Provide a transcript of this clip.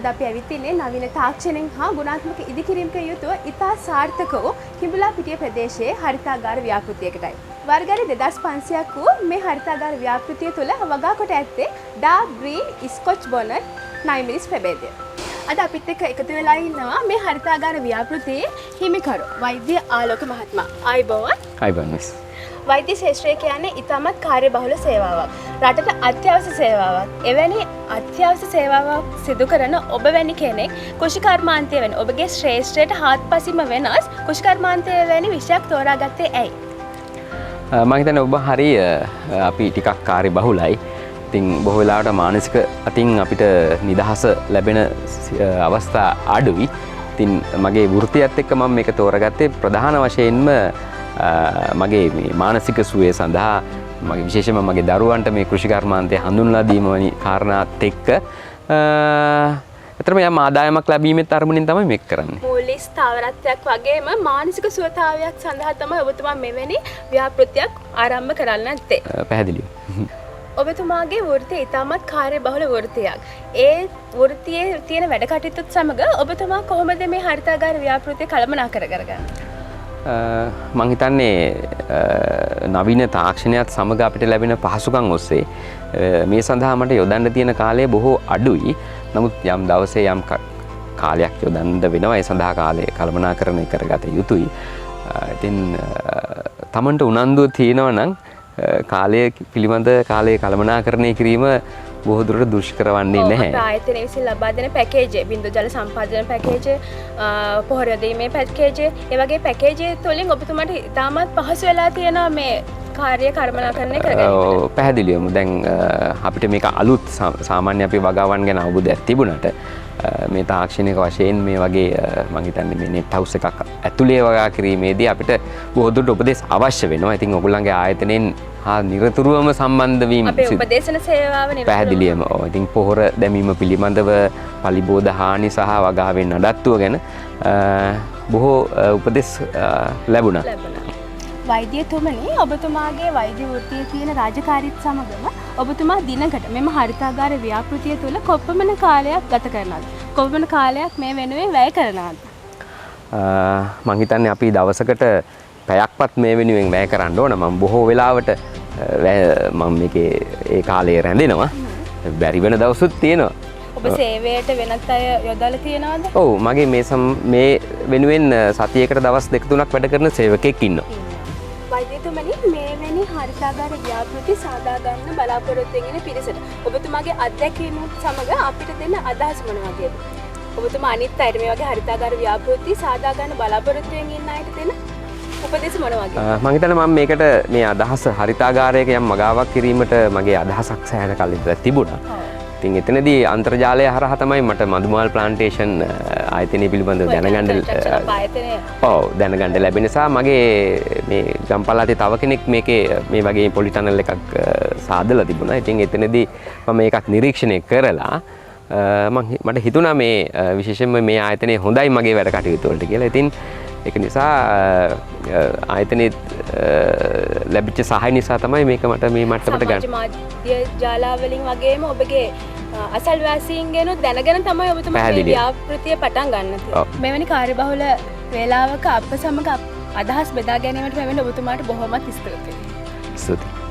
අද අපි ඇවිත් ඉන්නේ නවීන තාක්ෂණයෙන් හා ගුණාත්මක ඉදිකිරීමක යුතුව ඉතා සාර්ථක වූ කිඹුලාපිටිය ප්‍රදේශයේ හරිතාගාර ව්‍යාපෘතියකටයි. වර්ගයේ 2500ක් වූ මේ හරිතාගාර ව්‍යාපෘතිය තුළ වගා කොට ඇත්තේ ඩාර්ක් ග්‍රීන් ස්කොච් බොනට් 9 මිලිස් ප්‍රභේදය. අද අපිත් එක්ක එකතු වෙලා ඉන්නවා මේ හරිතාගාර ව්‍යාපෘතියේ හිමිකරු වෛද්‍ය ආලෝක මහත්මයා. ආයුබෝවන්. වෛද්‍ය ශාස්ත්‍රය කියන්නේ ඉතාමත් කාර්යබහුල සේවාවක්. රටට අත්‍යවශ්‍ය සේවාවක්. එවැනි අත්‍යවශ්‍ය සේවාවක් සිදු කරන ඔබ වැනි කෙනෙක් කුෂිකර්මාන්තය වෙන ඔබගේ ශ්‍රේෂ්ඨයට හාත්පසින්ම වෙනස් කුෂිකර්මාන්තය වැනි විෂයක් තෝරාගත්තේ ඇයි? මම හිතන්නේ ඔබ හරි අපි ටිකක් කාර්යබහුලයි. ඉතින් බොහෝ වෙලාවට මානසික අතින් අපිට නිදහස ලැබෙන අවස්ථා අඩුයි. ඉතින් මගේ වෘත්තියත් එක්ක මම මේක තෝරාගත්තේ ප්‍රධාන වශයෙන්ම මගේ මේ මානසික සුවය සඳහා මගේ විශේෂයෙන්ම මගේ දරුවන්ට මේ කෘෂිකර්මාන්තය හඳුන්වා දීම වැනි කාරණාත් එක්ක අතරම යම් ආදායමක් ලැබීමේ තරමින් තමයි මේක කරන්නේ. මූලික ස්ථාවරත්වයක් වගේම මානසික සුවතාවයක් සඳහා තමයි ඔබතුමා මෙවැනි ව්‍යාපෘතියක් ආරම්භ කරන්න නැත්තේ. පැහැදිලිව. ඔබතුමාගේ වෘත්තිය ඉතාමත් කාර්යබහුල වෘත්තියක්. ඒ වෘත්තියේ තියෙන වැඩ කටයුතුත් සමග ඔබතුමා කොහොමද මේ හරිතාගාර ව්‍යාපෘතිය කළමනාකර කරගන්නේ? මං හිතන්නේ නවීන තාක්ෂණයත් සමග අපිට ලැබෙන පහසුකම් ඔස්සේ මේ සඳහා මට යොදන්න තියෙන කාලය බොහෝ අඩුයි. නමුත් යම් දවසේ යම් කාලයක් යොදන්න වෙනවා. ඒ සඳහා කාලය කළමනාකරණය කරගත යුතුයි. ඉතින් තමන්ට උනන්දුව තියෙනවා නම් කාලය පිළිබඳ කාලය කළමනාකරණය කිරීම බොහෝ දුරට දුෂ්කර වන්නේ නැහැ. ආයතනය විසින් ලබා දෙන පැකේජ්, බිඳු ජල සම්පාදන පැකේජ්, පොහොර දීමේ පැකේජ්, ඒ වගේ පැකේජ් වලින් ඔබතුමාට ඉතාමත් පහසු වෙලා තියෙනවා මේ කාර්ය කළමනාකරණය කරගන්න. පැහැදිලිවම දැන් අපිට මේක අලුත් සාමාන්‍ය අපි වගාවන් ගැන අවබෝධයක් තිබුණාට මේ තාක්ෂණික වශයෙන් මේ වගේ මම හිතන්නේ මේ නෙට් හවුස් එකක් ඇතුලේ වගා කිරීමේදී අපිට බොහෝ දුරට උපදෙස් අවශ්‍ය වෙනවා. ඉතින් ඔයගොල්ලන්ගේ ආයතනයෙන් හා නිරතුරුවම සම්බන්ධ වීම අපේ උපදේශන සේවාව නෙවෙයි. පැහැදිලිවම. ඉතින් පොහොර දැමීම පිළිබඳව පලිබෝධ හානි සහ වගාවෙන් නඩත්තුව ගැන බොහෝ උපදෙස් ලැබුණා. වෛද්‍යතුමනි, ඔබතුමාගේ වෛද්‍ය වෘත්තියේ තියෙන රාජකාරීත් සමගම ඔබතුමා දිනකට මෙම හරිතාගාර ව්‍යාපෘතිය තුළ කොපමණ කාලයක් ගත කරනවද? කොපමණ කාලයක් මේ වෙනුවෙන් වැය කරනවද? මම හිතන්නේ අපි දවසකට පැයක්වත් මේ වෙනුවෙන් වැය කරන්න ඕන. මම බොහෝ වෙලාවට මම මේකේ ඒ කාලය රැඳෙනවා. බැරි වෙන දවසුත් තියෙනවා. ඔබ සේවයට වෙනත් අය යොදලා තියෙනවද? ඔව්, මගේ මේ වෙනුවෙන් සතියකට දවස් 2-3ක් වැඩ කරන සේවකයෙක් ඉන්නවා. වෛද්‍යතුමනි, මේවැනි හරිතාගාර ව්‍යාපෘති සාදා ගන්න බලාපොරොත්තු වෙන පිරිසට ඔබතුමාගේ අත්දැකීම් සමග අපිට දෙන්න අදහස් මොන වගේද? ඔබතුමා අනිත් අයට මේ වගේ හරිතාගාර ව්‍යාපෘති සාදා ගන්න බලාපොරොත්තු වෙන ඉන්න අයට දෙන උපදෙස් මොන වගේද? මම හිතන්නේ මම මේකට මේ අදහස හරිතාගාරයක යම් මගාවක් කිරීමට මගේ අදහසක් සෑහෙන කලින් තිබුණා. ඉතින් එතනදී අන්තර්ජාලය හරහා තමයි මට මදුමාල් ප්ලාන්ටේෂන් ආයතනය පිළිබඳව දැනගන්න ලැබෙන නිසා මගේ මේ ගම්පලාතේ තව කෙනෙක් මේකේ මේ වගේ පොලි ටනල් එකක් සාදලා තිබුණා. ඉතින් එතනදී මම ඒකත් නිරීක්ෂණය කරලා මට හිතුණා මේ විශේෂයෙන්ම මේ ආයතනයේ හොඳයි මගේ වැඩ කටයුතු වලට කියලා. ඉතින් ඒක නිසා ආයතනයේ ලැබිච්ච සහාය නිසා තමයි මේක මට මේ මට්ටමට ගන්න. සමාජ මාධ්‍ය ජාලා වලින් වගේම ඔබගේ අසල්වාසීන් ගැන දැනගෙන තමයි ඔබතුමා මේ ව්‍යාපෘතිය පටන් ගන්න. මෙවැනි කාර්යබහුල වේලාවක අප සමග අදහස් බෙදා ගැනීමට පැමිණ ඔබතුමාට බොහොමත් ස්තුතියි.